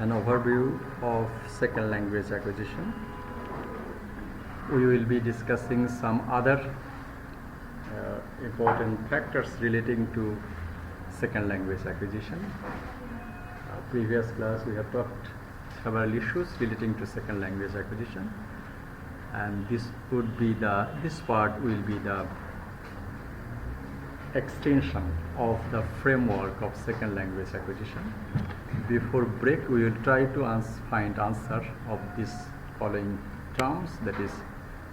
an overview of second language acquisition. We will be discussing some other important factors relating to second language acquisition. Previous class we have talked several issues relating to second language acquisition, and this part will be the extension of the framework of second language acquisition. Before break, we will try to find answer of these following terms, that is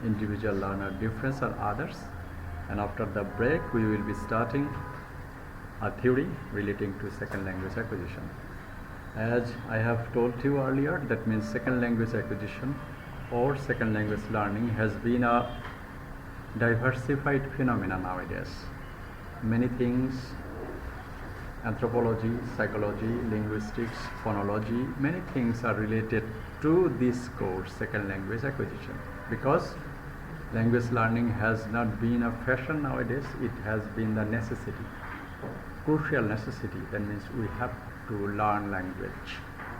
individual learner difference or others, and after the break we will be starting a theory relating to second language acquisition. As I have told you earlier, that means second language acquisition or second language learning has been a diversified phenomenon nowadays. Many things, anthropology, psychology, linguistics, phonology, many things are related to this course, second language acquisition, because language learning has not been a fashion nowadays, it has been the necessity, crucial necessity. That means we have to learn language.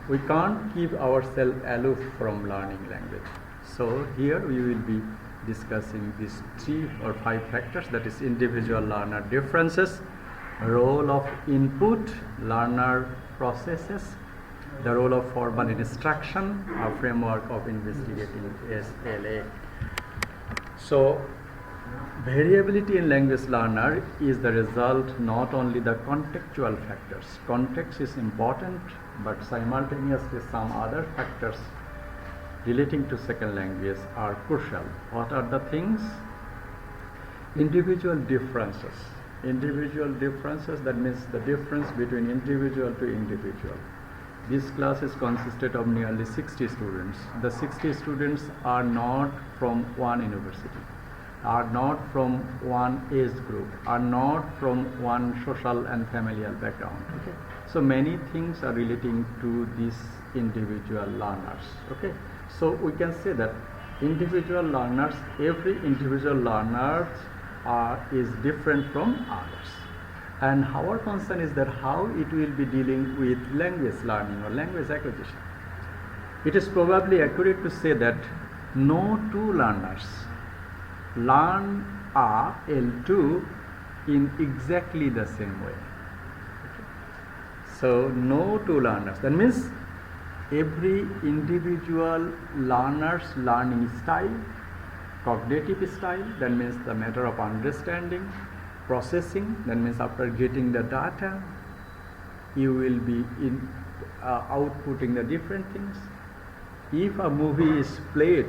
We can't keep ourselves aloof from learning language. So here we will be discussing these 3 or 5 factors, that is individual learner differences, role of input, learner processes, the role of formal instruction, a framework of investigating SLA. So variability in language learner is the result not only the contextual factors. Context is important, but simultaneously some other factors relating to second language are crucial. What are the things? Individual differences. Individual differences, that means the difference between individual to individual. This class is consisted of nearly 60 students. The 60 students are not from one university, are not from one age group, are not from one social and familial background. Okay? So many things are relating to these individual learners. Okay? So we can say that individual learners, every individual learner is different from others. And our concern is that how it will be dealing with language learning or language acquisition. It is probably accurate to say that no two learners learn a L2 in exactly the same way. Okay. So no two learners. That means every individual learner's learning style, cognitive style, that means the matter of understanding, processing, that means after getting the data, you will be outputting the different things. If a movie is played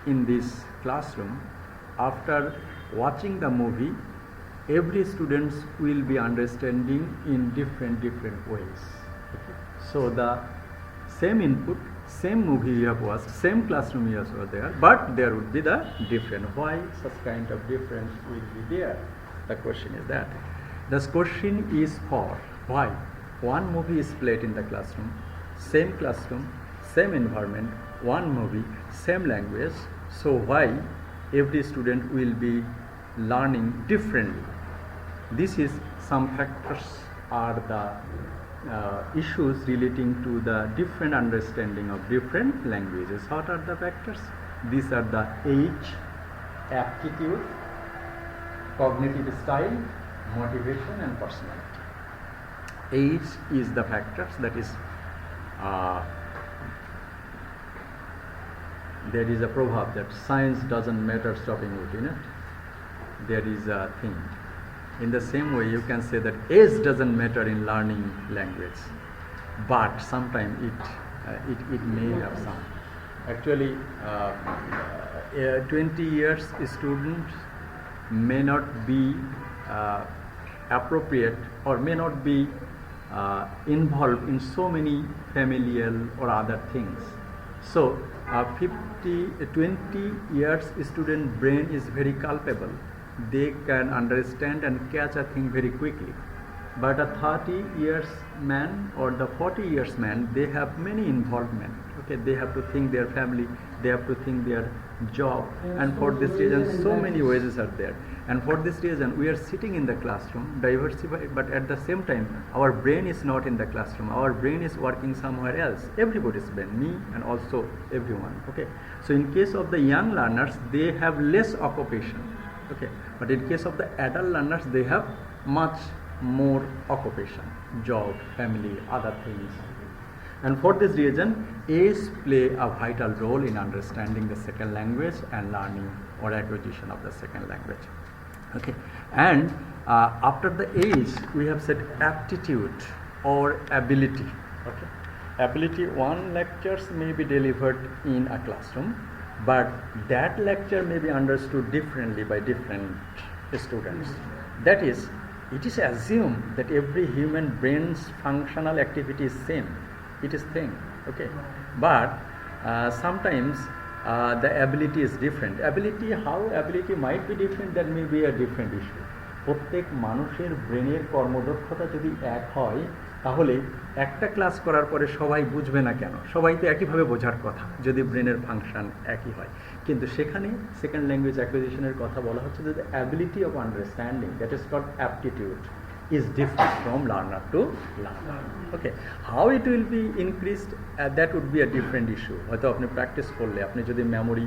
in this classroom, after watching the movie, every student will be understanding in different ways. Okay. So the same input, same movie you have watched, same classroom you are there, but there would be the different. Why such kind of difference will be there? The question is that. The question is for why one movie is played in the classroom, same environment, one movie, same language. So why every student will be learning differently? This is some factors are the issues relating to the different understanding of different languages. What are the factors? These are the age, aptitude, cognitive style, motivation and personality. Age is the factors, that is there is a proverb that science doesn't matter stopping with it. There is a thing. In the same way, you can say that age doesn't matter in learning language, but sometimes it may have some. Actually, 20 years student may not be appropriate or may not be involved in so many familial or other things. So 20 years student brain is very culpable. They can understand and catch a thing very quickly. But a 30 years man or the 40 years man, they have many involvement. Okay, they have to think their family, they have to think their job, and for this reason so many ways are there, and for this reason we are sitting in the classroom diversified, but at the same time our brain is not in the classroom, our brain is working somewhere else, everybody's brain, me and also everyone. Okay, so in case of the young learners they have less occupation, okay, but in case of the adult learners they have much more occupation, job, family, other things. And for this reason, age play a vital role in understanding the second language and learning or acquisition of the second language. Okay, and after the age, we have said aptitude or ability. Okay, ability, one lectures may be delivered in a classroom, but that lecture may be understood differently by different students. That is, it is assumed that every human brain's functional activity is same. It is same, okay, but sometimes the ability is different. Ability, how ability might be different, that may be a different issue. প্রত্যেক মানুষের ব্রেনের কর্মদক্ষতা যদি এক হয় তাহলে একটা class করার পরে সবাই বুঝবে না কেন, সবাই তো একইভাবে বোঝার কথা যদি ব্রেনের ফাংশন একই হয়। কিন্তু সেখানে সেকেন্ড ল্যাঙ্গুয়েজ অ্যাকুইজিশনের কথা বলা হচ্ছে যে ability of understanding, that is called aptitude, is different from learner to learner. Okay, how it will be increased, that would be a different issue. হয়তো আপনি প্র্যাকটিস করলে, আপনি যদি মেমোরি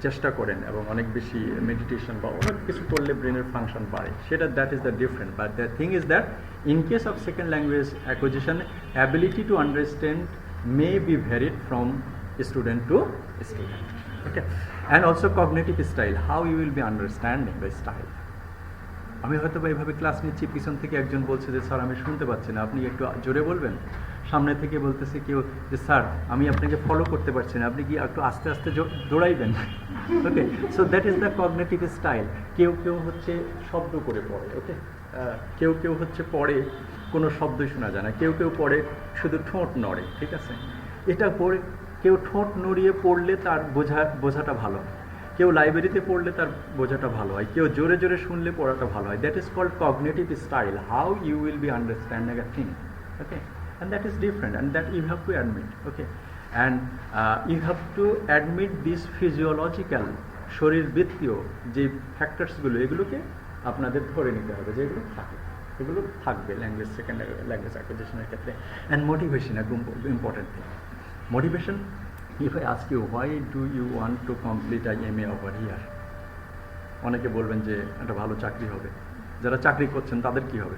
চেষ্টা করেন এবং অনেক বেশি মেডিটেশন বা অনেক কিছু করলে ব্রেনের ফাংশন বাড়ে, সেটা that is the different. But the thing is that in case of second language acquisition, ability to understand may be varied from student to student. Okay, and also cognitive style, how you will be understanding the style. আমি হয়তো বা এইভাবে class নিচ্ছি, পিছন থেকে একজন বলছে যে স্যার আমি শুনতে পাচ্ছি না, আপনি একটু জোরে বলবেন। সামনে থেকে বলতেছে কেউ যে স্যার আমি আপনাকে ফলো করতে পারছি না, আপনি কি একটু আস্তে আস্তে দৌড়াইবেন। Okay, so that is the cognitive style. কেউ কেউ হচ্ছে শব্দ করে পড়ে, ওকে, কেউ কেউ হচ্ছে পড়ে কোনো শব্দই শোনা যায় না, কেউ কেউ পড়ে শুধু ঠোঁট নড়ে, ঠিক আছে, এটা পড়ে কেউ ঠোঁট নড়িয়ে পড়লে তার বোঝাটা ভালো হয়, কেউ লাইব্রেরিতে পড়লে তার বোঝাটা ভালো হয়, কেউ জোরে জোরে শুনলে পড়াটা ভালো হয়। That is called cognitive style, how you will be understanding a thing. Okay, and that is different, and that you have to admit. Okay, and you have to admit this physiological, শরীরবৃত্তীয় যে ফ্যাক্টরসগুলো, এগুলোকে আপনাদের ধরে নিতে হবে যে এগুলো থাকে, এগুলো থাকবে ল্যাঙ্গুয়েজ সেকেন্ড ল্যাঙ্গুয়েজ অ্যাকুইজিশনের ক্ষেত্রে। অ্যান্ড মোটিভেশন, একটা important thing. Motivation, if I ask you why do you want to complete a MA over here, অনেকে বলবেন যে একটা ভালো চাকরি হবে, যারা চাকরি করছেন তাদের কি হবে,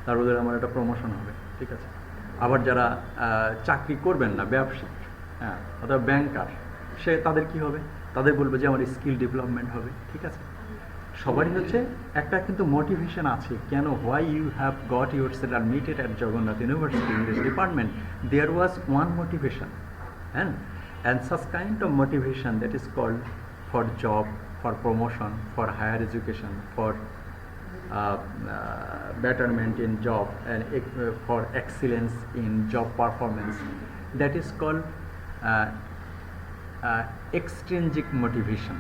তারপরে আমার একটা প্রমোশন হবে, ঠিক আছে। আবার যারা চাকরি করবেন না, ব্যবসায়িক, হ্যাঁ, অথবা ব্যাংকার, তাদের কি হবে, তাদের বলবে যে আমার স্কিল ডেভেলপমেন্ট হবে, ঠিক আছে। সবারই হচ্ছে একটা কিন্তু মোটিভেশন আছে, কেন, why you have got your self admitted at Jagannath university in this department, there was one motivation, and such kind of motivation that is called for job, for promotion, for higher education, for betterment in job, and for excellence in job performance, that is called extrinsic motivation,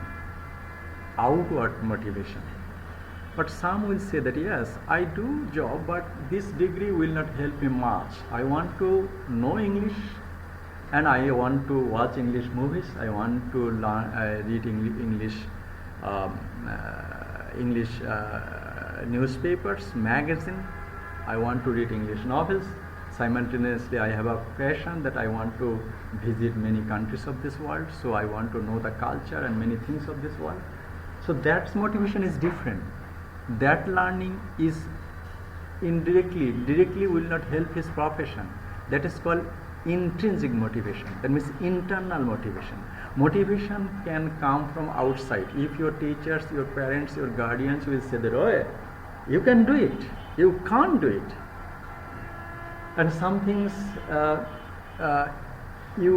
outward motivation. But some will say that yes, I do job, but this degree will not help me much. I want to know English, and I want to watch English movies, I want to learn, read English newspapers, magazine, I want to read English novels. Simultaneously, I have a passion that I want to visit many countries of this world, so I want to know the culture and many things of this world. So that motivation is different. That learning is directly will not help his profession. That is called intrinsic motivation, that means internal motivation. Motivation can come from outside. If your teachers, your parents, your guardians will say that, oh, you can do it, you can't do it, and some things you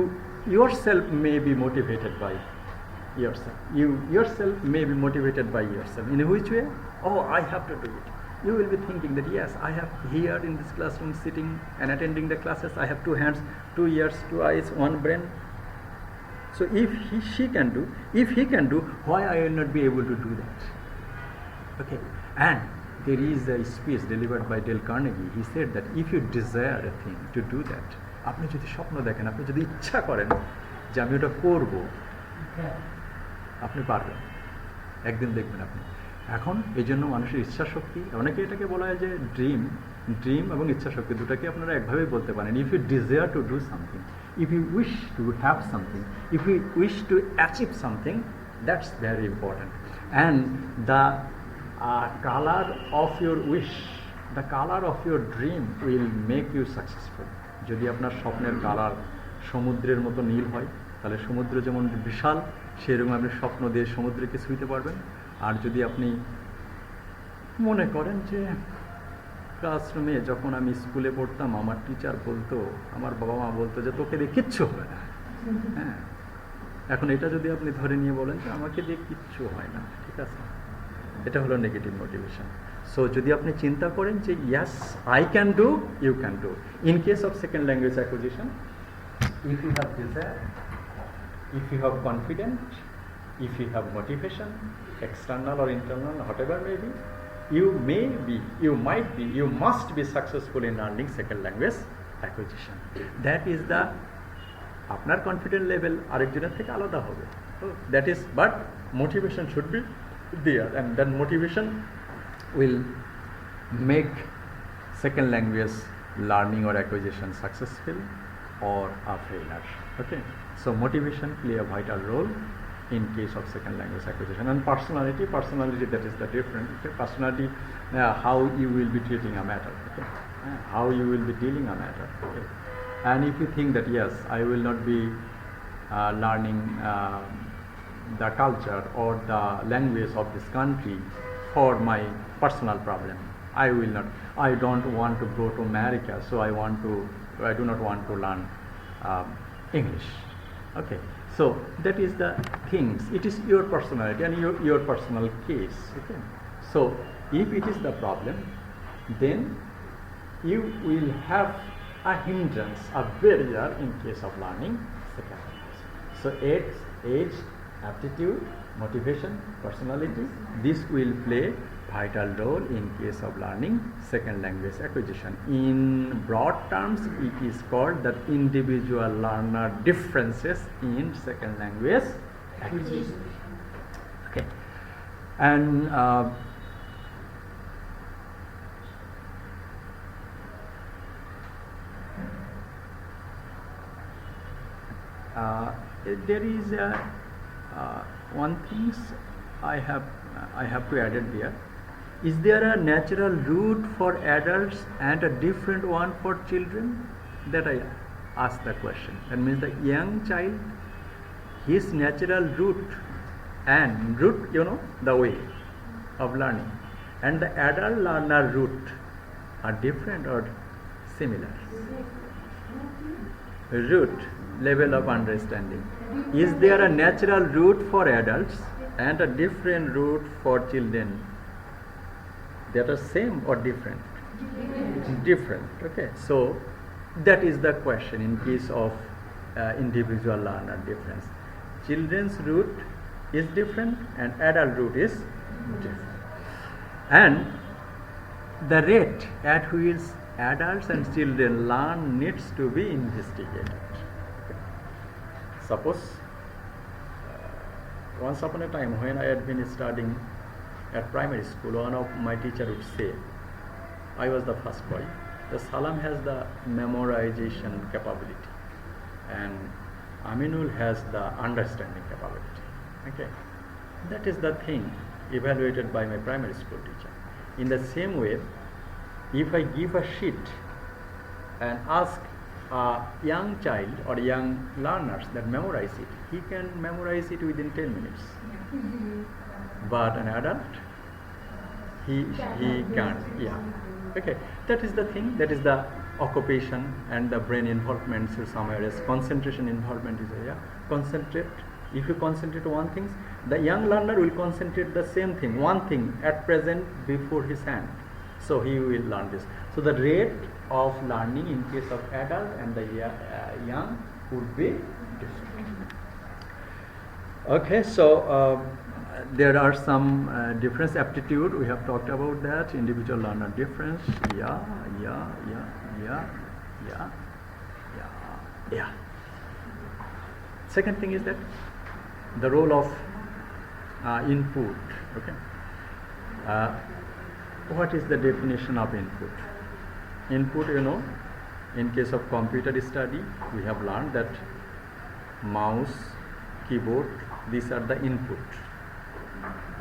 yourself may be motivated by yourself. You yourself may be motivated by yourself. In which way? Oh, I have to do it. You will be thinking that yes, I have here in this classroom sitting and attending the classes, I have two hands, 2 ears, 2 eyes, 1 brain. So if he can do, why I will not be able to do that? Okay, and there is a speech delivered by Dale Carnegie. He said that if you desire a thing to do that, আপনি যদি স্বপ্ন দেখেন, আপনি যদি ইচ্ছা করেন যে আমি ওটা করব, আপনি পারবেন, একদিন দেখবেন আপনি। এখন এই জন্য মানুষের ইচ্ছাশক্তি, অনেকে এটাকে বলা হয় যে ড্রিম এবং ইচ্ছাশক্তি দুটাকে আপনারা একভাবেই বলতে পারেন। If you desire to do something, if you wish to have something, if you wish to achieve something, that's very important. And the colour of your wish, the colour of your dream will make you successful. যদি আপনার স্বপ্নের colour সমুদ্রের মতো নীল হয়, তাহলে সমুদ্র যেমন বিশাল, সেরকম আপনি স্বপ্ন দিয়ে সমুদ্রকে ছুঁইতে পারবেন। আর যদি আপনি মনে করেন যে ক্লাসরুমে যখন আমি স্কুলে পড়তাম আমার টিচার বলতো, আমার বাবা মা বলতো যে তোকে দিয়ে কিচ্ছু হবে না, হ্যাঁ, এখন এটা যদি আপনি ধরে নিয়ে বলেন যে আমাকে দিয়ে কিচ্ছু হয় না, ঠিক আছে, এটা হলো নেগেটিভ মোটিভেশন। সো যদি আপনি চিন্তা করেন যে yes I can do, you can do. In case of second language acquisition, if you have desire, if you have confidence, if you have motivation, external or internal, whatever may be, you may be, you might be, you must be successful in learning second language acquisition. That is the, আপনার confident level আরেকজনের থেকে আলাদা হবে, that is, but motivation should be there, and that motivation will make second language learning or acquisition successful or a failure. Okay, so motivation play a vital role in case of second language acquisition. And personality, that is the different. Okay? Personality, how you will be treating a matter, okay? How you will be dealing a matter. Okay? And if you think that yes, I will not be learning the culture or the language of this country for my personal problem, I don't want to go to America, so I do not want to learn English. Okay, so that is the things. It is your personality and your personal case. Okay, so if it is the problem, then you will have a hindrance, a barrier in case of learning second language. So age, aptitude, motivation, personality, this will play vital role in case of learning second language acquisition. In broad terms, it is called the individual learner differences in second language acquisition. Okay, and there is one things I have to add it there. Is there a natural route for adults and a different one for children? That I asked the question. That means the young child, his natural route, and route, you know, the way of learning, and the adult learner route are different or similar? Route, level of understanding. Is there a natural route for adults and a different route for children? That are same or different? Different. Okay, so that is the question in case of individual learner difference. Children's route is different and adult route is different, and the rate at which adults and children learn needs to be investigated. Okay. Suppose once upon a time when I had been studying at primary school, one of my teacher would say, I was the first boy, the Salam has the memorization capability and Aminul has the understanding capability. Okay, that is the thing evaluated by my primary school teacher. In the same way, if I give a sheet and ask a young child or young learners that memorize it, he can memorize it within 10 minutes. But an adult, he can't. Yeah. Okay. That is the thing. That is the occupation and the brain involvement. So somewhere else, concentration involvement is there. Yeah. Concentrate. If you concentrate on one thing, the young learner will concentrate the same thing, one thing at present before his hand. So he will learn this. So the rate of learning in case of adult and the young would be different. Okay. So. There are some difference. Aptitude, we have talked about that. Individual learner difference. Yeah. Second thing is that the role of input. Okay. What is the definition of input? Input, in case of computer study, we have learned that mouse, keyboard, these are the input.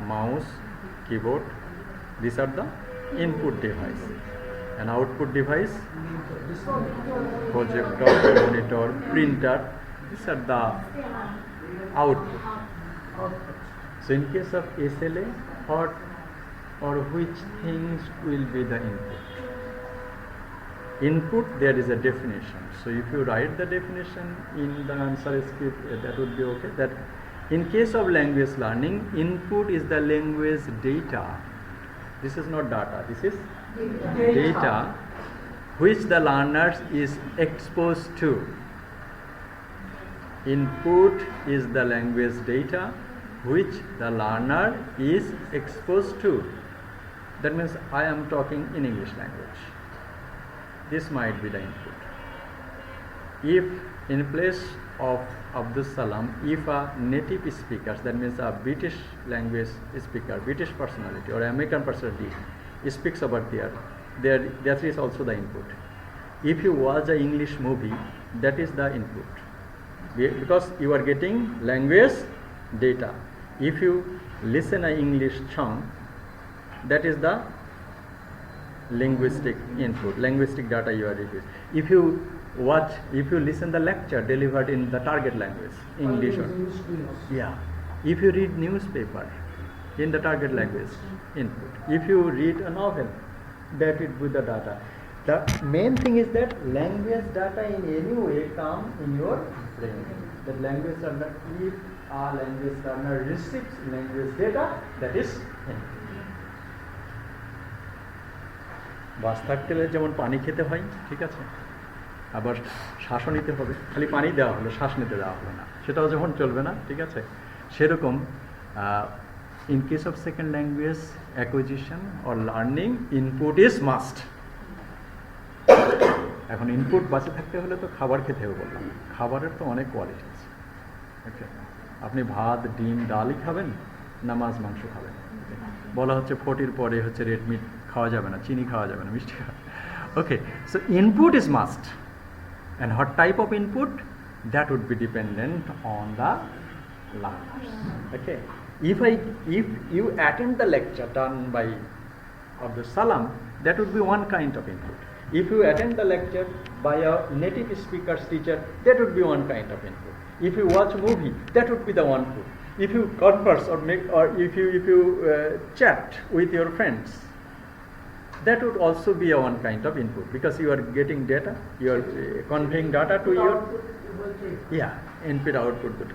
Mouse, keyboard, these are the input device. An output device, projector, monitor, printer, these are the output. So in case of SLA, what or which things will be the input? Input, there is a definition. So if you write the definition in the answer script, that would be okay. That in case of language learning, input is the language data. This is not data, this is data which the learner is exposed to. Input is the language data which the learner is exposed to. That means I am talking in English language. This might be the input. If in place of Abdus Salam, if a native speaker, that means a British language speaker, British personality or American personality speaks over there is also the input. If you watch an English movie, that is the input, because you are getting language data. If you listen an English song, that is the linguistic input, linguistic data you are receiving. If you listen the lecture delivered in the target language, English or if you read newspaper in the target language, input. If you read a novel, that would be the data. The main thing is that language data in any way come in your brain. The language learner, if a language learner receives language data, that is input. বাস থাকতে হলে যেমন পানি খেতে হয়, ঠিক আছে, আবার শ্বাসও নিতে হবে, খালি পানি দেওয়া হলো, শ্বাস নিতে দেওয়া হলো না, সেটাও যখন চলবে না, ঠিক আছে। সেরকম in case of second language acquisition or learning, input is must. এখন ইনপুট বাঁচে থাকতে হলে তো খাবার খেতে হবে বললাম। খাবারের তো অনেক কোয়ালিটি আছে। ওকে, আপনি ভাত, ডিম, ডালই খাবেন না মাছ মাংস খাবেন? বলা হচ্ছে 40 পরে হচ্ছে রেড মিট খাওয়া যাবে না, চিনি খাওয়া যাবে না, মিষ্টি খাওয়া। Okay, so input is must, and what type of input, that would be dependent on the learners. Okay, if you attend the lecture done by Abdus Salam, that would be one kind of input. If you attend the lecture by a native speaker's teacher, that would be one kind of input. If you watch movie, that would be the one input. If you converse or if you chat with your friends, that would also be a one kind of input, because you are getting data, you are conveying data to your input output.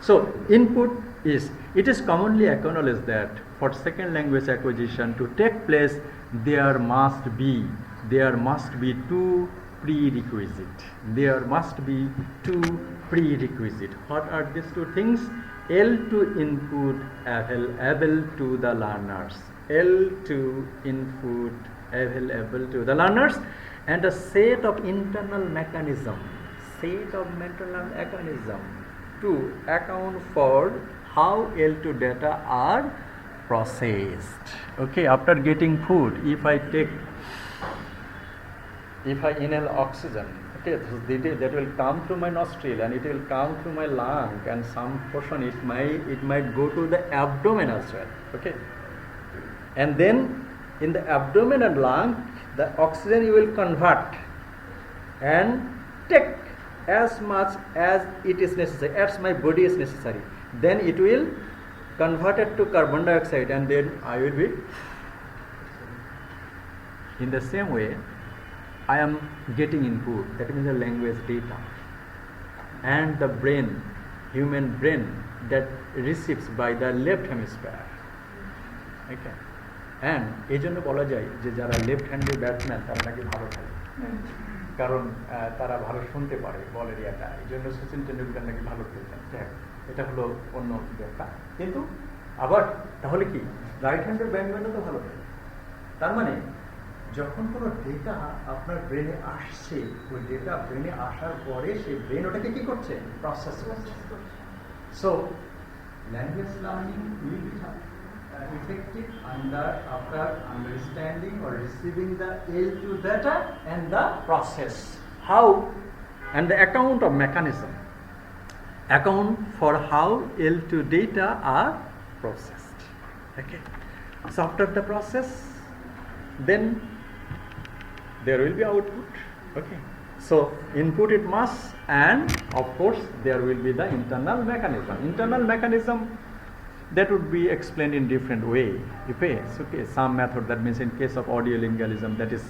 So input is, it is commonly acknowledged that for second language acquisition to take place, there must be two prerequisite. There must be two prerequisite. What are these two things? L2 input available to the learners. L2 input available to the learners, and a set of internal mechanism to account for how L2 data are processed. Okay, after getting food, if I inhale oxygen, okay, that will come through my nostril and it will come through my lung, and some portion it might go to the abdomen as well. Okay, and then in the abdomen and lung, the oxygen you will convert and take as much as it is necessary, as my body is necessary. Then it will convert it to carbon dioxide, and then I will be. In the same way, I am getting input, that means the language data, and the brain, human brain, that receives by the left hemisphere. Okay. And এই জন্য বলা যায় যে যারা left handed batsman তারা নাকি ভালো খেলে, কারণ তারা ভালো শুনতে পারে বলের ইয়াটা, এই জন্য সচিন টেন্ডুলকার নাকি ভালো খেলতেন। এটা হলো অন্য ব্যাপার। কিন্তু আবার তাহলে কি রাইট হ্যান্ডেড ব্যাটসম্যানও তো ভালো খেলে? তার মানে যখন কোনো ডেটা আপনার ব্রেনে আসছে, ওই ডেটা ব্রেনে আসার পরে সেই ব্রেন ওটাকে কি করছে? প্রসেস করছে। So Language learning will be effective after understanding or receiving the L2 data and the process. How and the account of mechanism. Account for how L2 data are processed. Okay. So after the process, then there will be output. Okay. So input it must, and of course there will be the internal mechanism. Internal mechanism, that would be explained in different way. Okay, some method, that means in case of audiolingualism, that is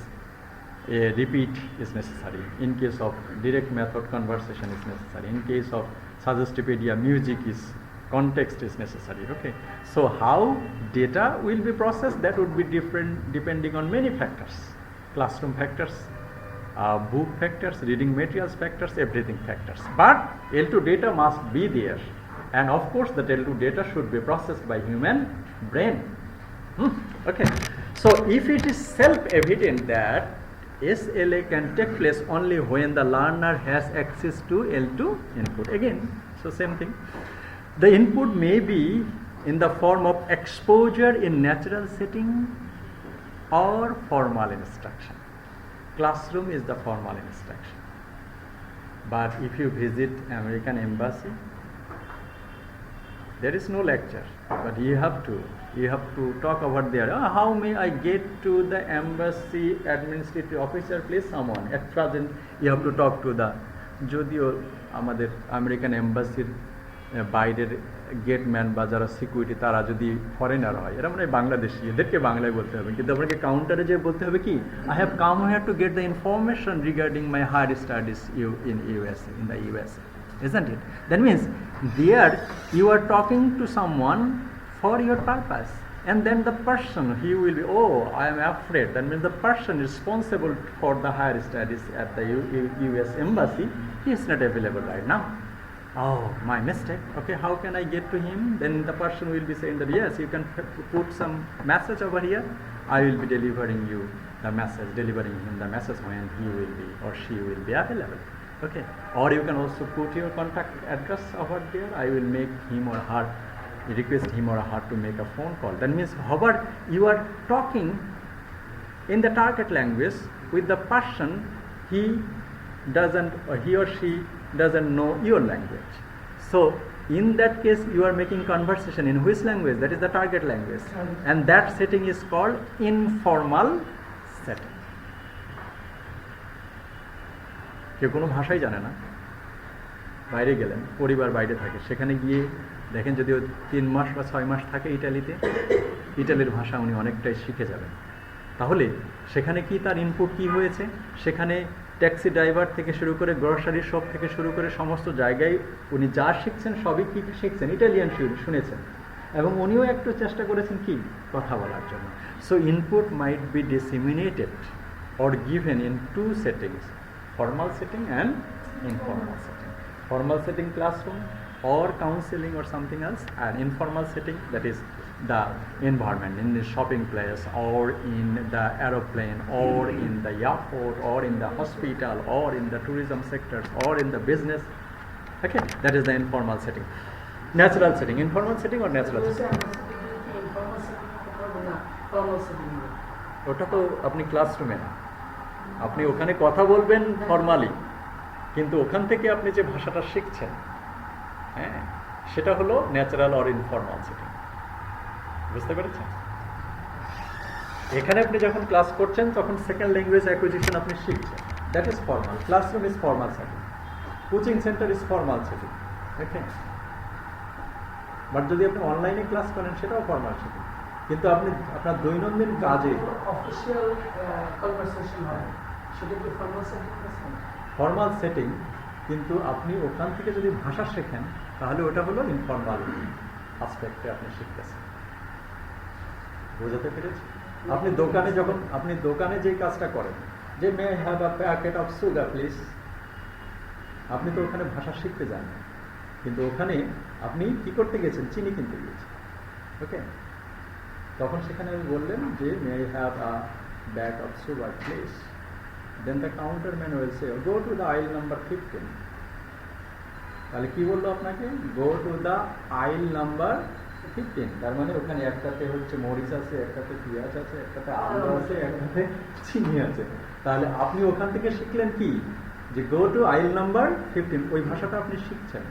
a repeat is necessary. In case of direct method, conversation is necessary. In case of Suggestionpedia, music is, context is necessary. Okay, so how data will be processed, that would be different depending on many factors. Classroom factors, book factors, reading materials factors, everything factors. But L2 data must be there, and of course that L2 data should be processed by human brain. Okay, so if it is self-evident that SLA can take place only when the learner has access to L2 input, again, so same thing. The input may be in the form of exposure in natural setting or formal instruction. Classroom is the formal instruction. But if you visit American Embassy, there is no lecture, but you have to talk about there. How may I get to the embassy administrative officer? Please, someone. At present, you have to talk to the যদিও আমাদের American এম্বাসির বাইরের gateman বা যারা security তারা যদি foreigner হয়, এরা মানে বাংলাদেশি, এদেরকে বাংলায় বলতে হবে, কিন্তু আপনাকে কাউন্টারে যে বলতে হবে কি, I have come here to get the information regarding my higher studies in USA, in the USA, isn't it? That means there you are talking to someone for your purpose, and then the person, he will be, oh, I am afraid. That means the person responsible for the higher studies at the US embassy, he is not available right now. Oh, my mistake. Okay, how can I get to him? Then the person will be saying that yes, you can put some message over here. I will be delivering you the message, delivering him the message when he will be or she will be available. Okay, or you can also put your contact address over there. I will make him or her, request him or her to make a phone call. That means however you are talking in the target language with the person, he or she doesn't know your language. So in that case you are making conversation in which language? That is the target language, and that setting is called informal setting. কেউ কোনো ভাষাই জানে না, বাইরে গেলেন, পরিবার বাইরে থাকে, সেখানে গিয়ে দেখেন যদি 3 মাস বা 6 মাস থাকে ইটালিতে, ইটালির ভাষা উনি অনেকটাই শিখে যাবেন। তাহলে সেখানে কি তার ইনপুট কি হয়েছে, সেখানে ট্যাক্সি ড্রাইভার থেকে শুরু করে গ্রসারি শপ থেকে শুরু করে সমস্ত জায়গায় উনি যা শিখছেন সবই কি শিখছেন, ইটালিয়ান শুনেছেন, এবং উনিও একটু চেষ্টা করেছেন কি কথা বলার জন্য। So input might be disseminated or given in 2 settings, formal setting and informal setting. Formal setting classroom or counseling or something else, and informal setting, that is the environment in the shopping place or in the aeroplane or in the airport or in the hospital or in the tourism sectors or in the business. Okay, that is the informal setting. Natural setting, informal setting or natural setting? ওটা তো আপনি ক্লাসরুমে না, আপনি ওখানে কথা বলবেন formally, কিন্তু ওখান থেকে আপনি যে ভাষাটা শিখছেন, হ্যাঁ, সেটা হলো ন্যাচারাল অর ইনফর্মাল সেটিং। বুঝতে পেরেছেন? এখানে আপনি যখন ক্লাস করছেন তখন সেকেন্ড ল্যাঙ্গুয়েজ অ্যাকুইজিশন আপনি শিখছেন, that is formal. Classroom is formal setting, coaching centre is formal setting. Okay, but যদি আপনি অনলাইনে ক্লাস করেন সেটাও ফর্মাল সেটিং, কিন্তু আপনি আপনার দৈনন্দিন কাজে অফিশিয়াল কনভারসেশন হয়, সেটা কি ফর্মাল সেটিং? ফর্মাল সেটিং, কিন্তু আপনি ওখান থেকে যদি ভাষা শেখেন তাহলে ওটা হলো ইনফর্মাল আসপেক্টে আপনি শিখতেছেন। বোঝাতে পেরেছি? আপনি দোকানে যেই কাজটা করেন, যে may have a packet of sugar please, আপনি তো ওখানে ভাষা শিখতে যান না, কিন্তু ওখানে আপনি কি করতে গেছেন, চিনি কিনতে গিয়েছেন। ওকে, তখন সেখানে বললেন যে may I have a bag of sugar please, then the counterman will say, go to the aisle number 15. তাহলে কি বললো আপনাকে, গো টু দ্য আইল নাম্বার 15। তার মানে ওখানে একটাতে হচ্ছে মরিচ আছে, একটাতে পেঁয়াজ আছে, একটাতে আলু আছে, একটাতে চিনি আছে। তাহলে আপনি ওখান থেকে শিখলেন কি, যে গো টু আইল নাম্বার 15, ওই ভাষাটা আপনি শিখছেন,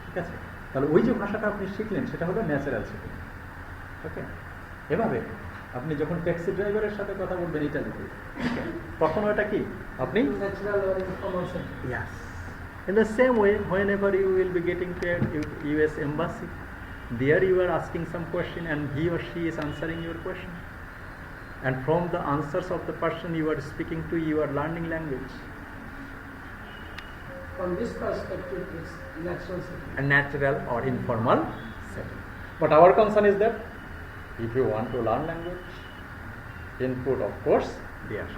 ঠিক আছে। তাহলে ওই যে ভাষাটা আপনি শিখলেন সেটা হলো ন্যাচারাল শিখলেন। ওকে, এভাবে আপনি যখন ট্যাক্সি ড্রাইভারের সাথে কথা বলবেন ইটালিতে, তখন ওটা কি আপনি Natural or informal setting. yes. In the same way, whenever you will be getting to a US embassy, there you are asking some question and he or she is answering your question, and from the answers of the person you are speaking to, you are learning language. From this perspective, it's natural setting. A natural or informal setting. But our concern is that if you want to learn language, input of course there.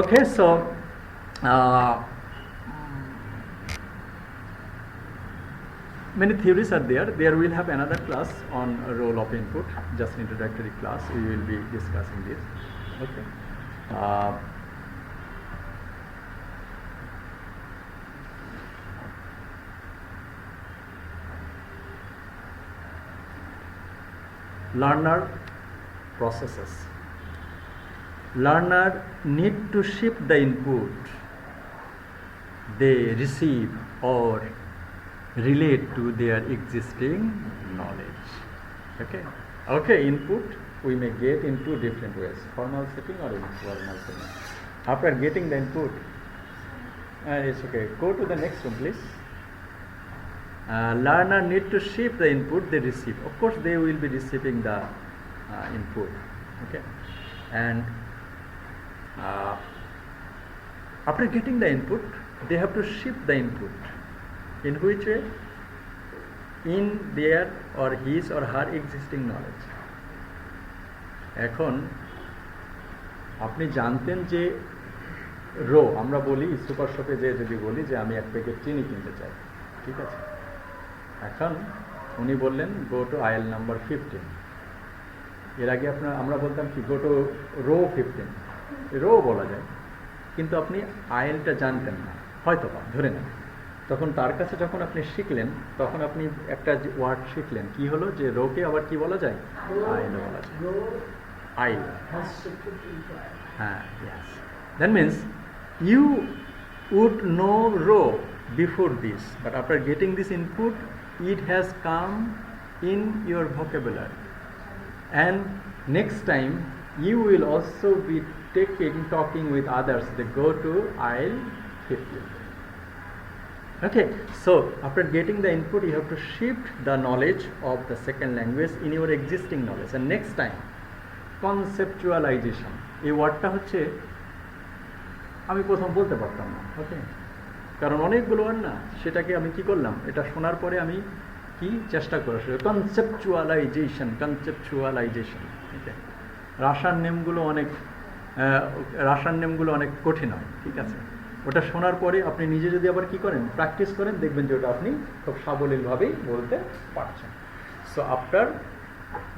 Okay, so many theories are there. There will have another class on a role of input, just introductory class. We will be discussing this. Okay. Learner processes. Learner need to shift the input they receive or relate to their existing knowledge. Okay, input we may get in two different ways, formal setting or informal setting. After getting the input, it's okay, go to the next one please. Learner need to shift the input they receive. Of course they will be receiving the input, okay, and after getting the input they have to shift the input. In which way? In their or his or her existing knowledge. এখন আপনি জানতেন যে rho, আমরা বলি super শপে যে যদি বলি যে আমি এক প্যাকেট চিনি কিনতে চাই, ঠিক আছে, এখন উনি বললেন গো টু আইল নাম্বার 15। এর আগে আমরা বলতাম কি গো টু রো 15, রো বলা যায়, কিন্তু আপনি আইলটা জানতেন না হয়তো বা, ধরে নেন। তখন তার কাছে যখন আপনি শিখলেন, তখন আপনি একটা ওয়ার্ড শিখলেন, কি হলো, যে রোকে আবার কি বলা যায়, আইল বলা যায়, আইল। হ্যাঁ, yes. That means you would know row before this, but after getting this input, it has come in your vocabulary, and next time you will also be talking with others. They go to aisle 15. Okay, so after getting the input, you have to shift the knowledge of the second language in your existing knowledge, and next time conceptualization. এই ওয়ার্ডটা হচ্ছে আমি প্রথম বলতে পারতাম না, ওকে, কারণ অনেকগুলো ওয়ার্ড না, সেটাকে আমি কি করলাম, এটা শোনার পরে আমি কি চেষ্টা করে কনসেপচুয়ালাইজেশন, ওকে। রাসায়ন নেমগুলো অনেক কঠিন হয়, ঠিক আছে, ওটা শোনার পরে আপনি নিজে যদি আবার কি করেন, প্র্যাকটিস করেন, দেখবেন যে ওটা আপনি খুব সাবলীলভাবেই বলতে পারছেন। সো আফটার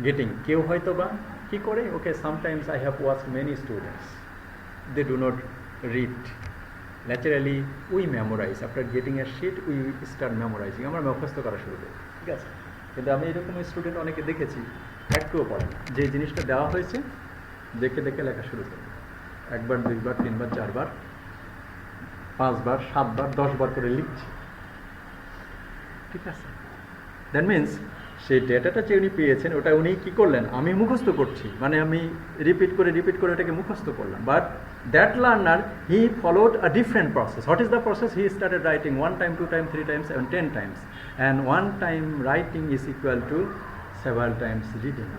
গেটিং, কেউ হয়তো বা কি করে, okay, sometimes I have watch many students, they do not read, naturally we memorise. After getting a sheet we start memorising, আমরা মুখস্থ করা শুরু করি, ঠিক আছে। কিন্তু আমি এরকম স্টুডেন্ট অনেকে দেখেছি একটুও পড়ে না, যে জিনিসটা দেওয়া হয়েছে দেখে দেখে লেখা শুরু করে, একবার, দুইবার, তিনবার, চারবার, 5 বার, 7 বার, 10 বার করে লিখছে, ঠিক আছে। দ্যাট মিনস সেই ডেটাটা যে উনি পেয়েছেন, ওটা উনি কি করলেন, আমি মুখস্থ করছি, মানে আমি রিপিট করে ওটাকে মুখস্থ করলাম। But that learner he followed a different process. What is the process? He started writing 1 time, 2 time, 3 times, and 10 times, and 1 time writing is equal to several times reading.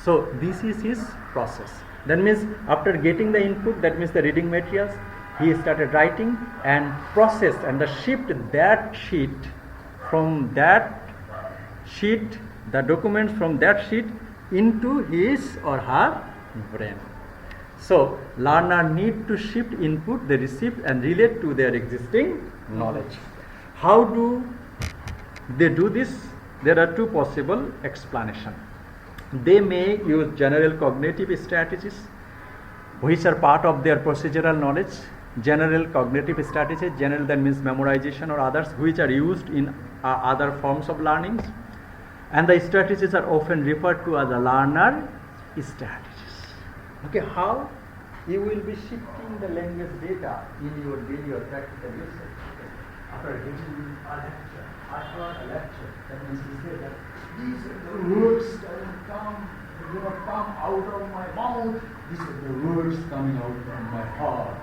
So this is his process. That means after getting the input, that means the reading materials, he started writing and processed and shift that sheet from that sheet, the documents from that sheet into his or her brain. So learner need to shift input they received and relate to their existing knowledge. How do they do this? There are two possible explanations. They may use general cognitive strategies which are part of their procedural knowledge, general cognitive strategies. General that means memorization or others, which are used in other forms of learning, and the strategies are often referred to as the learner strategies. Okay, how you will be shifting the language data in your daily or practical usage. After giving a lecture, after a lecture, that means you say that these are the words that will come out of my mouth, these are the words coming out from my heart.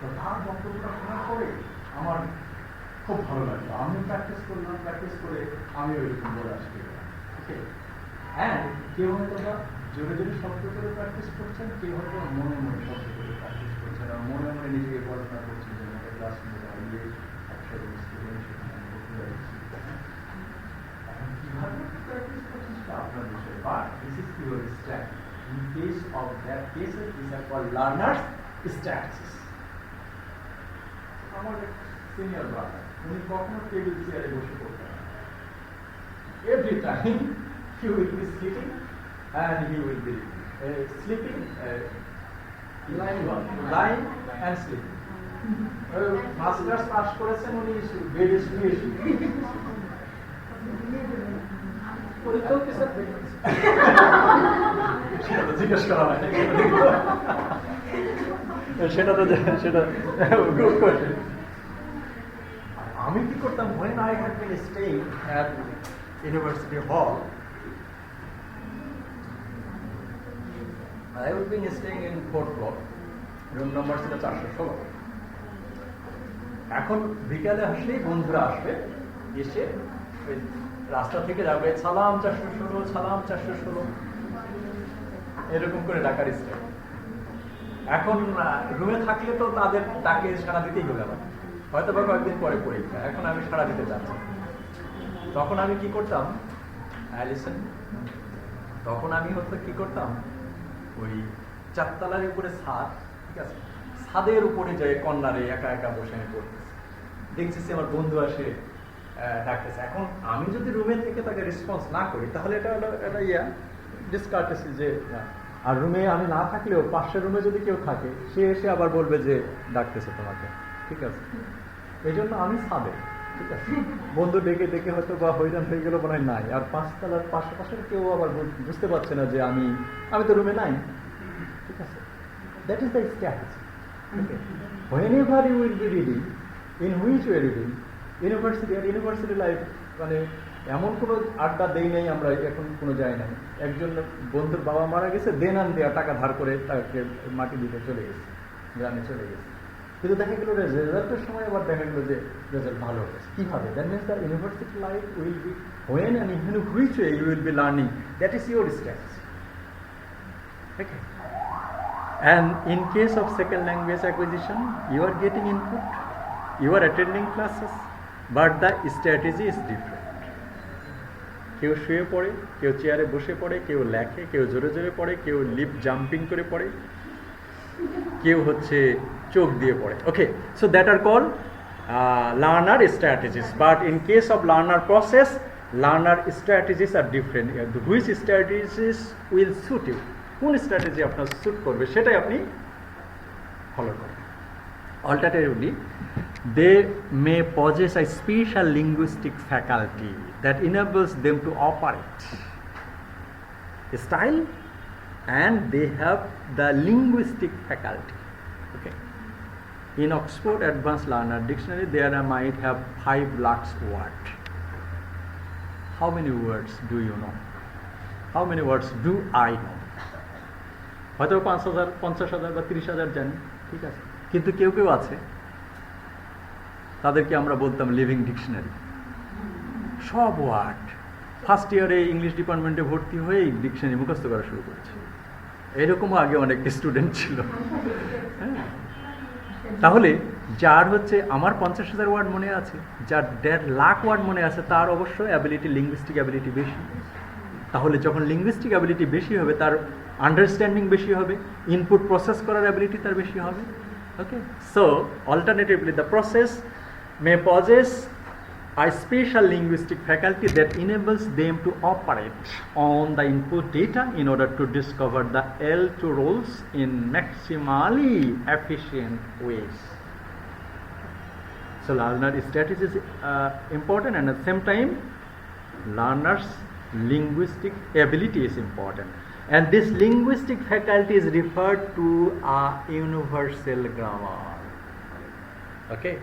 তো তার বক্তব্যটা শোনার পরে আমার খুব ভালো লাগলো, আমি প্র্যাকটিস করে আমি ওইরকম বলে আসতে গেলাম। ওকে, অ্যান্ড কেউ হয়তো বা জোরে জোরে শব্দ করে প্র্যাকটিস করছেন, কেউ হয়তো মনে মনে শব্দ করে প্র্যাকটিস করছেন, আর মনে মনে নিজেকে পড়াশোনা করছেন, যেন ক্লাস রুমে দাঁড়িয়ে একসাথে স্টুডেন্ট সেখানে এখন কীভাবে প্র্যাকটিস করছেন সেটা আপনার বিষয়, but this is your strategy. In case of that cases this are called learners strategies. আমার সিনিয়র ব্রাদার, উনি কখনো টেবিল চেয়ারে বসে পড়তেন না। Every time he will be sitting and he will be sleeping, lying and sleeping. Masters pass করেছেন উনি, বেডে শুয়ে পরীক্ষাও কি স্যার? সেটা তো জিজ্ঞেস করা হয়, সেটা গুড কোয়েশ্চেন। আমি কি করতাম, when I had been staying at University Hall, I would been staying in 4th floor, room number ছিল 416। এখন বিকালে আসলেই বন্ধুরা আসবে, এসে ওই রাস্তা থেকে যাবে সালাম 416, সালাম 416, এরকম করে ডাকার স্টাইল। এখন রুমে থাকলে তো তাদের ডাকে সাড়া দিতেই হবে আমার, হয়তো বা কয়েকদিন পরে পরীক্ষা, এখন আমি সাড়া দিতে চাচ্ছি। তখন আমি কি করতাম, লিসেন, তখন আমি হয়তো কি করতাম, ওই 4 তলার উপরে ছাদ, ঠিক আছে, ছাদের উপরে যাই কর্নারে একা একা বসে আমি পড়তেছি, দেখতেছি আমার বন্ধু আসে ডাকতেছে। এখন আমি যদি রুমে থেকে তাকে রেসপন্স না করি তাহলে এটা হলো একটা ডিসকার্টেসি যে, আর রুমে আমি না থাকলেও পাশের রুমে যদি কেউ থাকে সে এসে আবার বলবে যে ডাকতেছে তোমাকে, ঠিক আছে। এই জন্য আমি ছাদে, ঠিক আছে, বন্ধু ডেকে ডেকে হয়তো বা হইরান হয়ে গেল মনে হয় নাই, আর 5 তলার পাশাপাশি কেউ আবার বুঝতে পারছে না যে আমি তো রুমে নাই, ঠিক আছে। That is the strategy. Okay, whenever you will be reading, in which way reading, university life, মানে এমন কোনো আড্ডা দেই নাই আমরা, এখন কোনো যাই নাই। একজন বন্ধুর বাবা মারা গেছে, দেন আন দেওয়া টাকা ধার করে তাকে মাটি দিতে চলে গেছে, গ্রামে চলে গেছে, কিন্তু দেখা গেল রেজাল্টের সময় আবার দেখা গেল যে রেজাল্ট ভালো হয়েছে। কীভাবে? That means the university life will be when and in which way you will be learning, that is your strategy. Okay. And in case of second language acquisition, you are getting input, you are attending classes, but the strategy is different. কেউ শুয়ে পড়ে, কেউ চেয়ারে বসে পড়ে, কেউ লেখে, কেউ জোরে জোরে পড়ে, কেউ লিপ জাম্পিং করে পড়ে, কেউ হচ্ছে চোখ দিয়ে পড়ে। Okay, so that are called learner strategies, but in case of learner process, learner strategies are different. Which strategies will suit you? কোন স্ট্র্যাটেজি আপনার স্যুট করবে সেটাই আপনি ফলো করবেন। Alternatively, they may possess a special linguistic faculty that enables them to operate style, and they have the linguistic faculty. Okay. In Oxford Advanced Learner Dictionary, there might have 5 lakhs words. How many words do you know? How many words do I know? হয়তো 5,000, 50,000 বা 30,000 জানি, ঠিক আছে, কিন্তু কেউ কেউ আছে তাদেরকে আমরা বলতাম লিভিং ডিকশনারি। সব ওয়ার্ড ফার্স্ট ইয়ারে ইংলিশ ডিপার্টমেন্টে ভর্তি হয়েই ডিকশনারি মুখস্থ করা শুরু করেছে। এরকমও আগে অনেক স্টুডেন্ট ছিল। হ্যাঁ, তাহলে যার হচ্ছে আমার 50,000 ওয়ার্ড মনে আছে, যার 1.5 লাখ ওয়ার্ড মনে আছে, তার অবশ্যই অ্যাবিলিটি, লিঙ্গুইস্টিক অ্যাবিলিটি বেশি। তাহলে যখন লিঙ্গুইস্টিক অ্যাবিলিটি বেশি হবে, তার আন্ডারস্ট্যান্ডিং বেশি হবে, ইনপুট প্রসেস করার অ্যাবিলিটি তার বেশি হবে। Okay, so alternatively the process may possess a special linguistic faculty that enables them to operate on the input data in order to discover the L2 roles in maximally efficient ways. So learner strategy is important, and at the same time learner's linguistic ability is important. And this linguistic faculty is referred to a universal grammar. Okay,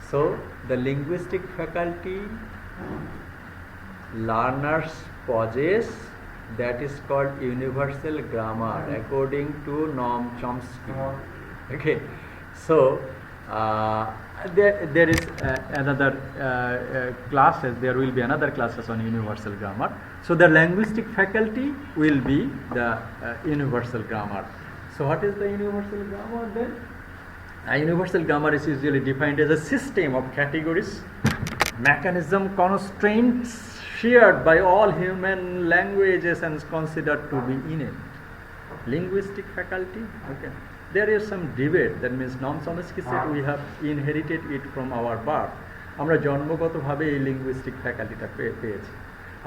so the linguistic faculty learners possess, that is called universal grammar according to Noam Chomsky. Okay, so there is another classes. There will be another classes on universal grammar. So the linguistic faculty will be the universal grammar. So what is the universal grammar then? A universal grammar is usually defined as a system of categories, mechanism, constraints shared by all human languages and considered to be innate. Linguistic faculty, okay. There is some debate, that means Noam Chomsky said we have inherited it from our birth. আমরা জন্মগতভাবে এই linguistic ফ্যাকাল্টিটা পেয়েছি।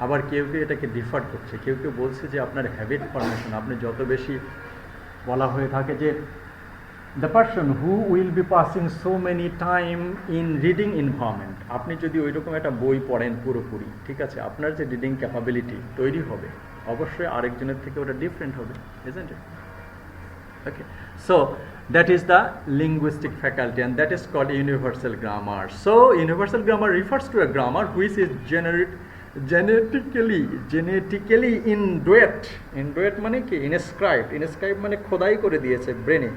আবার কেউ কেউ এটাকে differ করছে, কেউ কেউ বলছে যে আপনার হ্যাবিট ফর্মেশন, আপনি যত বেশি বলা হয়ে থাকে যে the person who will be passing so many time in reading environment, আপনি যদি ওই রকম একটা বই পড়েন পুরোপুরি, ঠিক আছে, আপনার যে রিডিং ক্যাপাবিলিটি তৈরি হবে অবশ্যই আরেকজনের থেকে ওটা ডিফারেন্ট হবে, isn't it? Okay, so that is the linguistic faculty, and that is called universal grammar. So universal grammar refers to a grammar which is genetically induct মানে কি, inscribed মানে খোদাই করে দিয়েছে ব্রেনে।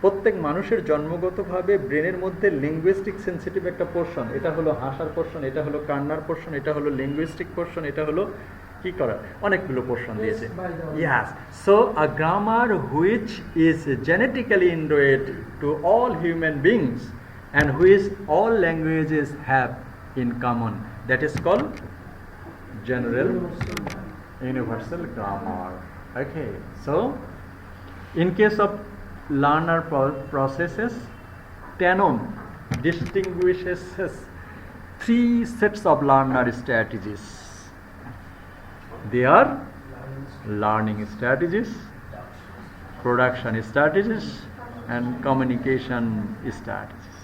প্রত্যেক মানুষের জন্মগতভাবে ব্রেনের মধ্যে লিঙ্গুইস্টিক সেন্সিটিভ একটা পোর্শন, এটা হলো হাসার পোর্শন, এটা হলো কান্নার পোর্শন, এটা হলো লিঙ্গুইস্টিক পোর্শন, এটা হলো কি করা, অনেকগুলো পোর্শন দিয়েছে। Yes, so a grammar which is genetically induced to all human beings and which all languages have in common, that is called general universal grammar. Okay, so in case of learner processes, Tanom distinguishes three sets of learner strategies. They are learning strategies, production strategies, and communication strategies.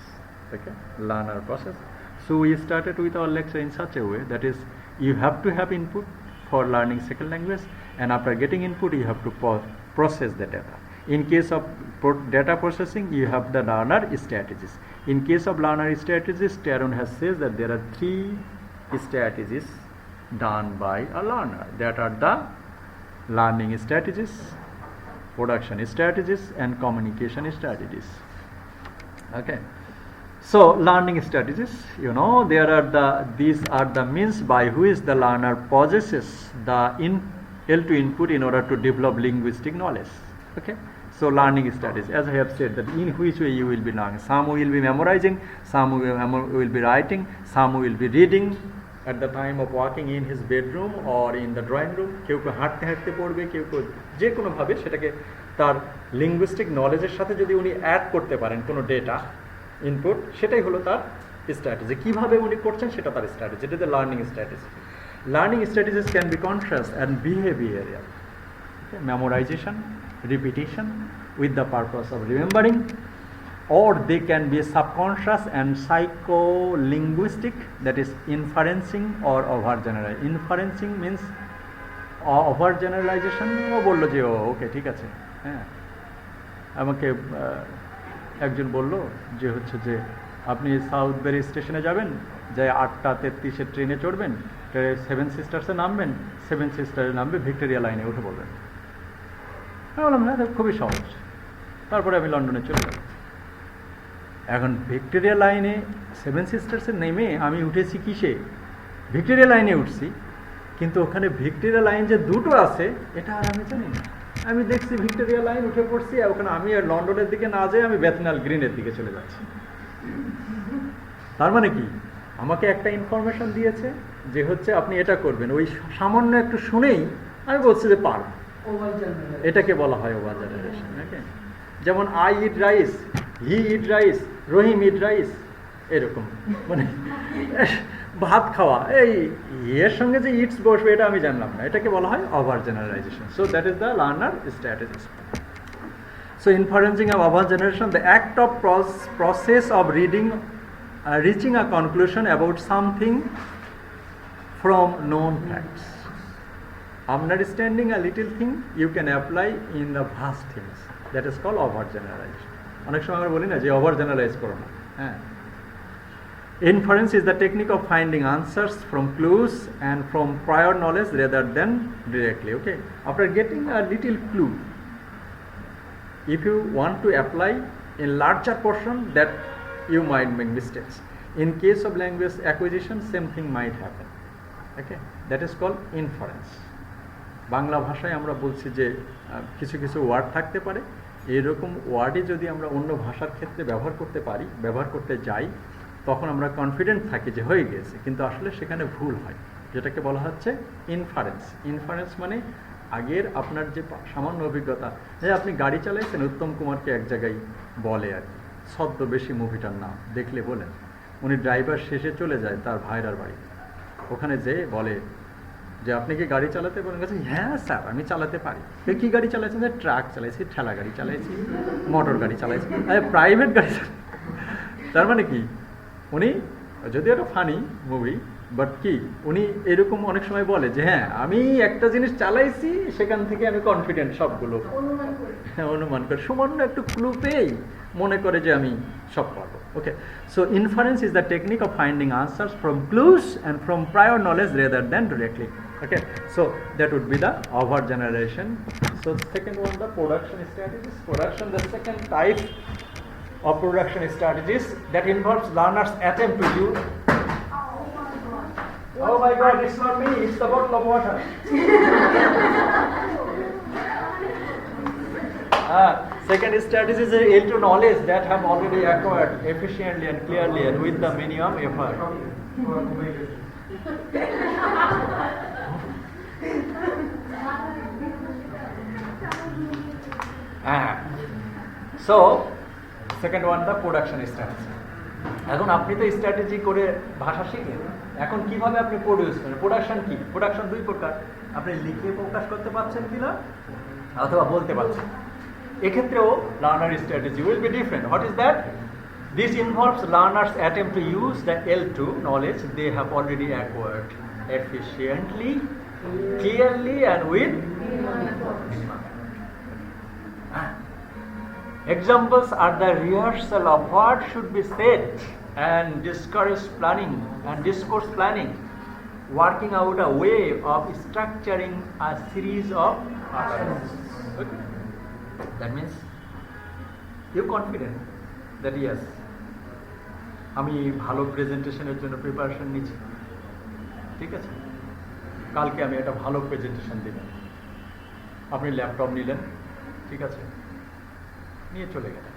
Okay, learner process. So we started with our lecture in such a way that is, you have to have input for learning second language, and after getting input you have to process the data. In case of data processing, you have the learner strategies. In case of learner strategies, Taron has said that there are three strategies done by a learner, that are the learning strategies, production strategies, and communication strategies. Okay, so learning strategies, these are the means by which the learner possesses the L2 input in order to develop linguistic knowledge. Okay, so learning strategies, as I have said, that in which way you will be learning. Some will be memorizing, some will be writing, some will be reading at the time of walking in his bedroom or in the drawing room. কেউ কেউ হাঁটতে হাঁটতে পড়বে, কেউ কেউ যে কোনোভাবে সেটাকে তার লিঙ্গুইস্টিক নলেজের সাথে যদি উনি অ্যাড করতে পারেন কোনো ডেটা ইনপুট, সেটাই হলো তার স্ট্র্যাটেজি। কীভাবে উনি করছেন সেটা তার স্ট্র্যাটেজি, এটা learning strategy. Learning strategies can be conscious and behavioural. Memorization, repetition with the purpose of remembering, or they can be subconscious and psycholinguistic, that is inferencing or overgeneralization. Inferencing means overgeneralization. ও বললো যে ওকে ঠিক আছে, হ্যাঁ, আমাকে একজন বলল যে হচ্ছে যে আপনি সাউথবেরি স্টেশনে যাবেন, যাই 8:33 ট্রেনে চড়বেন, সেভেন সিস্টার্সে নামবেন, সেভেন সিস্টারে নামবে ভিক্টোরিয়া লাইনে উঠে বলবেন। আমি বললাম না, খুবই সহজ। তারপরে আমি লন্ডনে চলে গেলাম। এখন ভিক্টোরিয়া লাইনে সেভেন সিস্টার্সে নেমে আমি উঠেছি কিসে, ভিক্টোরিয়া লাইনে উঠছি, কিন্তু ওখানে ভিক্টোরিয়া লাইন যে দুটো আছে এটা আর আমি জানি না। আমি দেখছি ভিক্টোরিয়া লাইন উঠে পড়ছি, আর ওখানে আমি লন্ডনের দিকে না যাই আমি বেথনাল গ্রিনের দিকে চলে যাচ্ছি। তার মানে কি, আমাকে একটা ইনফরমেশন দিয়েছে যে হচ্ছে আপনি এটা করবেন, ওই সামান্য একটু শুনেই আমি বলছি যে পারব। এটাকে বলা হয় ওভার জেনারেশন। ওকে, যেমন I eat rice, he eat rice, Rahim eat rice, এরকম মানে ভাত খাওয়া, এই এর সঙ্গে যে ইটস বসবে এটা আমি জানলাম না, এটাকে বলা হয় over generalisation. So that is the learner strategies. So inferencing of over generation, the act of process of reading, reaching a conclusion about something from known facts. Understanding a little thing you can apply in the vast things. That is called over generalization. অনেক সময় আমরা বলি না যে over generalise করো না, হ্যাঁ। Inference is the technique of finding answers from clues and from prior knowledge rather than directly. Okay, after getting a little clue, if you want to apply in larger portion, that you might make mistakes. In case of language acquisition, same thing might happen. Okay, that is called inference. Bangla ভাষায় আমরা বলছি যে কিছু কিছু word থাকতে পারে, এইরকম ওয়ার্ডই যদি আমরা অন্য ভাষার ক্ষেত্রে ব্যবহার করতে যাই, তখন আমরা কনফিডেন্ট থাকি যে হয়ে গেছে, কিন্তু আসলে সেখানে ভুল হয়, যেটাকে বলা হচ্ছে ইনফারেন্স। ইনফারেন্স মানে আগের আপনার যে সামান্য অভিজ্ঞতা, যে আপনি গাড়ি চালাইছেন, উত্তম কুমারকে এক জায়গায় বলে আর কি, ছদ্মবেশী মুভিটার নাম দেখলে বলেন, উনি ড্রাইভার শেষে চলে যায় তার ভাইরার বাড়ি, ওখানে যেয়ে বলে যে আপনি কি গাড়ি চালাতে পারেন? কাছে হ্যাঁ স্যার আমি চালাতে পারি। কি গাড়ি চালাইছেন? ট্রাক চালাইছি, ঠেলা গাড়ি চালাইছি, মোটর গাড়ি চালাইছি, প্রাইভেট গাড়ি। তার মানে কি, উনি যদিও একটা ফানি মুভি, বাট কি উনি এরকম অনেক সময় বলে যে হ্যাঁ আমি একটা জিনিস চালাইছি, সেখান থেকে আমি কনফিডেন্ট সবগুলো অনুমান করে সামান্য একটু ক্লু পেয়েই মনে করে যে আমি সব পারবো। Okay, so inference is the technique of finding answers from clues and from prior knowledge rather than directly. Okay, so that would be the over generation. So second one, the production strategies. Production, the second type of production strategies that involves learners attempt to use. Oh my God, it's not me, it's the bottle of water. Second strategy is into knowledge that have already acquired efficiently and clearly and with the minimum effort. So second one, the production strategy. এখন আপনি তো strategy করে ভাষা শিখেন, এখন কিভাবে আপনি produce করেন? প্রোডাকশন কি? প্রোডাকশন দুই প্রকার, আপনি লিখে প্রকাশ করতে পারছেন কিনা অথবা বলতে পারছেন। এক্ষেত্রেও learner strategy will be different. What is that? This involves learners attempt to use the L2 knowledge they have already acquired efficiently, clearly and with minimum. Examples are the rehearsal of what should be said and discourse planning, working out a way of structuring a series of utterances. Okay. That means you're confident that yes, আমি ভালো প্রেজেন্টেশনের জন্য preparation নিচ্ছি, ঠিক আছে, কালকে আমি একটা ভালো প্রেজেন্টেশন দেবেন। আপনি ল্যাপটপ নিলেন, ঠিক আছে, নিয়ে চলে গেলেন।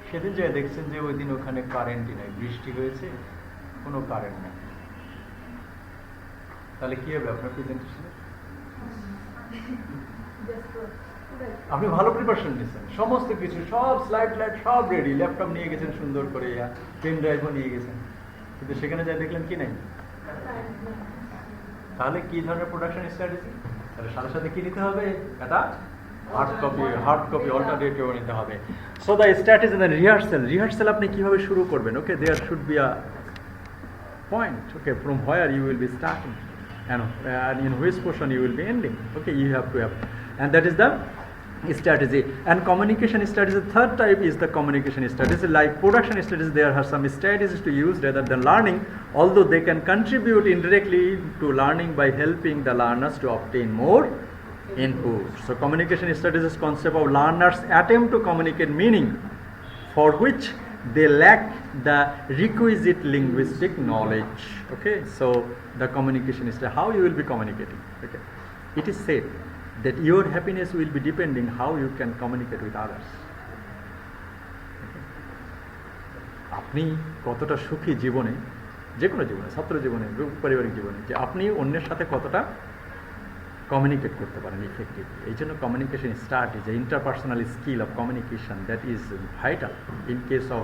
সেদিন যে দেখছেন যে ওই দিন ওখানে কারেন্টই নাই, বৃষ্টি হয়েছে, কোনো কারেন্ট নেই, তাহলে কি হবে আপনার প্রেজেন্টেশনে? আপনি ভালো প্রিপারেশন নিয়েছেন, সমস্ত কিছু সব স্লাইড সব রেডি, ল্যাপটপ নিয়ে গেছেন সুন্দর করে, পেন ড্রাইভও নিয়ে গেছেন, কিন্তু সেখানে যা দেখলেন কি নাই। তাহলে কি ধরনের প্রোডাকশন স্ট্র্যাটেজি? তাহলে সাথে সাথে কি নিতে হবে? একটা হার্ড কপি অল্টারনেটিভ নিতে হবে। So the strategy the rehearsal আপনি কিভাবে শুরু করবেন? Okay, there should be a point, okay, from where you will be starting and in which portion you will be ending. Okay, you have to have, and that is the strategy. And communication strategy, the third type is the communication strategy. Like production strategy, there are some strategies to use rather than learning, although they can contribute indirectly to learning by helping the learners to obtain more input. So communication strategy is concept of learners attempt to communicate meaning for which they lack the requisite linguistic knowledge. Okay, so the communication is how you will be communicating. Okay, it is said that your happiness will be depending how you can communicate with others. আপনি কতটা সুখী জীবনে, যে কোনো জীবনে, ছাত্র জীবনে, পারিবারিক জীবনে, যে আপনি অন্যের সাথে কতটা কমিউনিকেট করতে পারেন ইফেক্টিভলি। এই জন্য communication start interpersonal skill of communication that is vital in case of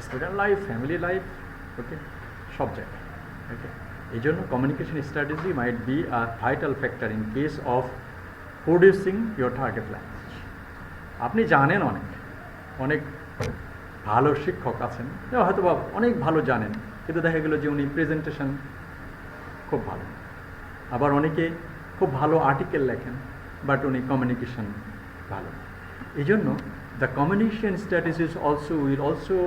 student life, family life, okay, সব জায়গায়। ওকে, এই জন্য communication strategy might be a vital factor in case of producing your target language. আপনি জানেন অনেক অনেক ভালো শিক্ষক আছেন, হয়তো বা অনেক ভালো জানেন, কিন্তু দেখা গেল যে উনি প্রেজেন্টেশন খুব ভালো। আবার অনেকে খুব ভালো আর্টিকেল লেখেন, বাট উনি কমিউনিকেশন ভালো। এই জন্য the communication strategies will also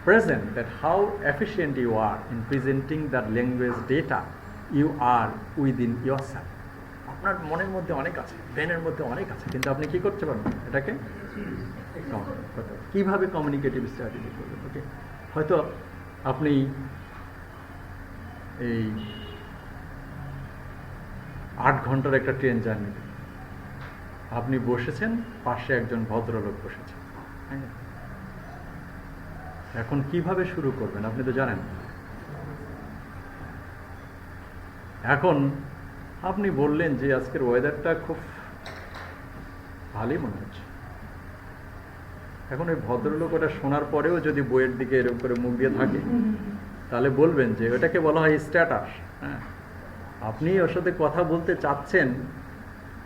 present that how efficient you are in presenting that language data you are within yourself. আপনার মনের মধ্যে অনেক আছে, ব্রেনের মধ্যে অনেক আছে, কিন্তু আপনি কি করতে পারবেন এটাকে? কিভাবে কমিউনিকেটিভ স্ট্র্যাটেজি করবেন? ওকে, হয়তো আপনি এই 8 ঘন্টার একটা ট্রেন জার্নি, আপনি বসেছেন, পাশে একজন ভদ্রলোক বসেছেন, হ্যাঁ, এখন কিভাবে শুরু করবেন আপনি তো জানেন। এখন আপনি বললেন যে আজকের ওয়েদারটা খুব ভালোই মনে হচ্ছে। এখন ওই ভদ্রলোক ওটা শোনার পরেও যদি বইয়ের দিকে এরকম করে মুখ দিয়ে থাকে, তাহলে বলবেন যে ওটাকে বলা হয় স্ট্যাটাস। হ্যাঁ, আপনি ওর সাথে কথা বলতে চাচ্ছেন,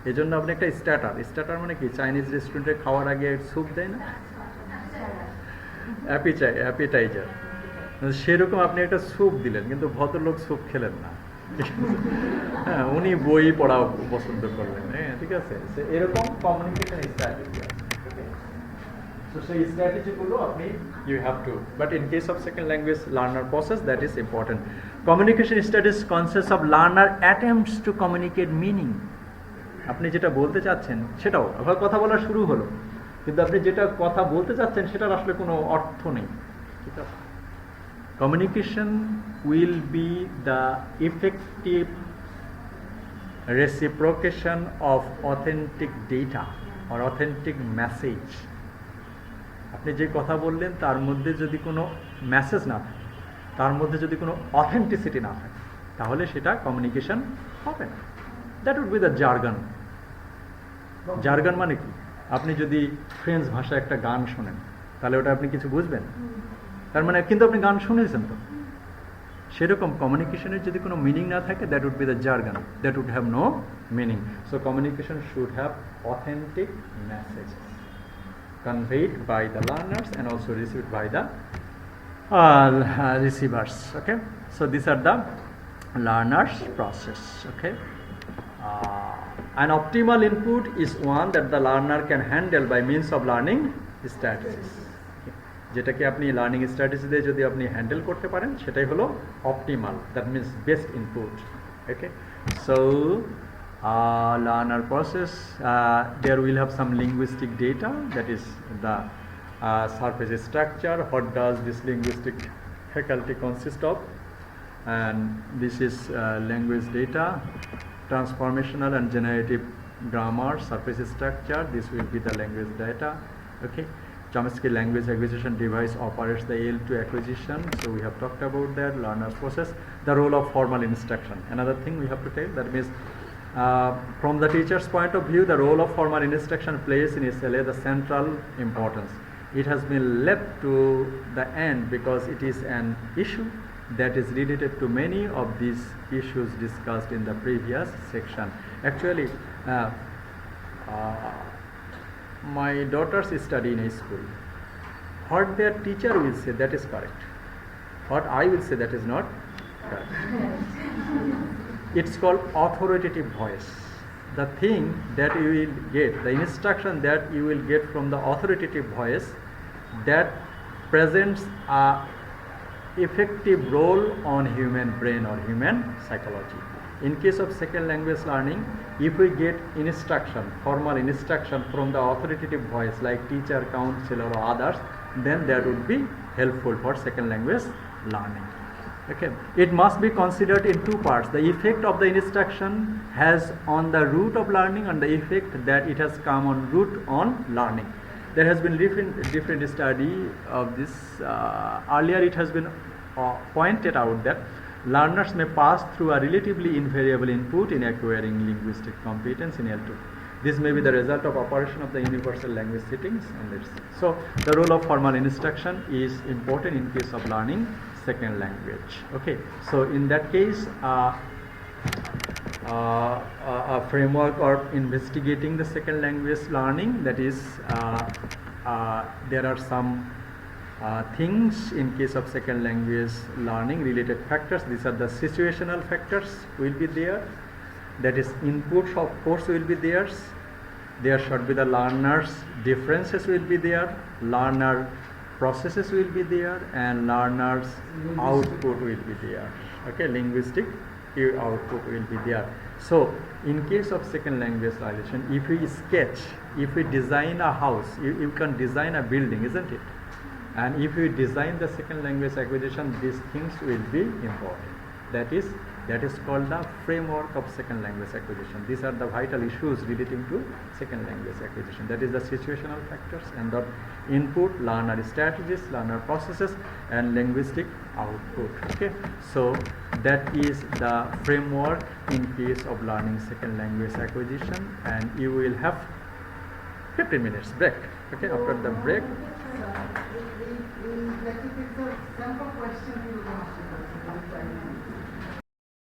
এজন্য আপনি একটা স্ট্যাটার মানে কি? চাইনিজ রেস্টুরেন্টে খাওয়ার আগে স্যুপ দেয় না, অ্যাপিটাইজার, সেরকম আপনি একটা স্যুপ দিলেন, কিন্তু ভদ্রলোক স্যুপ খেলেন না। হ্যাঁ, উনি বই পড়া পছন্দ করলেন। হ্যাঁ, ঠিক আছে, এরকম কমিউনিকেশন স্ট্র্যাটেজি আছে। So সেই স্ট্র্যাটেজিগুলো আপনি you have to, but in case of second language learner process, that is important. Communication strategies consists of learner attempts to communicate meaning. আপনি যেটা বলতে চাচ্ছেন সেটাও, আবার কথা বলা শুরু হলো, কিন্তু আপনি যেটা কথা বলতে চাচ্ছেন সেটার আসলে কোনো অর্থ নেই। ঠিক আছে, communication will be the effective reciprocation of authentic data or authentic message. আপনি যে কথা বললেন তার মধ্যে যদি কোনো মেসেজ না থাকে, তার মধ্যে যদি কোনো অথেন্টিসিটি না থাকে, তাহলে সেটা কমিউনিকেশন হবে না। That would be the jargon. Jargon মানে কি? আপনি যদি ফ্রেঞ্চ ভাষায় একটা গান শোনেন, তাহলে ওটা আপনি কিছু বুঝবেন, তার মানে কিন্তু আপনি গান শুনেছেন তো। সেরকম কমিউনিকেশনের যদি কোনো মিনিং না থাকে, that would be the jargon, that would have no meaning. So communication should have authentic messages conveyed by the learners and also received by the receivers. Okay, so these are the learners process. Okay, an optimal input is one that the learner can handle by means of learning strategies. যেটাকে আপনি learning strategy দিয়ে যদি আপনি handle করতে পারেন, সেটাই হলো optimal, that means best input. Okay, so learner process, there will have some linguistic data, that is the surface structure, what does this linguistic faculty consist of, and this is language data, transformational and generative grammar, surface structure, this will be the language data. Okay, Chomsky language acquisition device operates the L2 acquisition, so we have talked about that. Learner's process, the role of formal instruction, another thing we have to tell, that means from the teacher's point of view, the role of formal instruction plays in SLA the central importance. It has been left to the end because it is an issue that is related to many of these issues discussed in the previous section. Actually, my daughters study in a school. What their teacher will say, that is correct. What I will say, that is not correct. It's called authoritative voice. The thing that you will get, the instruction that you will get from the authoritative voice, that presents a effective role on human brain or human psychology. In case of second language learning, if we get instruction, formal instruction from the authoritative voice like teacher, counselor or others, then that would be helpful for second language learning. Okay, it must be considered in two parts. The effect of the instruction has on the root of learning and the effect that it has come on root on learning. There has been different study of this. Earlier it has been pointed out that learners may pass through a relatively invariable input in acquiring linguistic competence in L2. This may be the result of operation of the universal language settings, and that's it. So the role of formal instruction is important in case of learning second language. Okay, so in that case, a framework or investigating the second language learning, that is, there are some things in case of second language learning related factors. These are the situational factors will be there, that is inputs of course will be theirs. There should be the learners differences will be there, learner processes will be there, and learners output will be there. Okay, linguistic output will be there. So in case of second language realization, if we sketch, if we design a house, you can design a building, isn't it? And if we design the second language acquisition, these things will be important. That is called the framework of second language acquisition. These are the vital issues relating to second language acquisition. That is the situational factors and the input, learner strategies, learner processes, and linguistic output. Okay, so that is the framework in case of learning second language acquisition, and you will have 15 minutes break. Okay, after the break. Like if it's a sample question,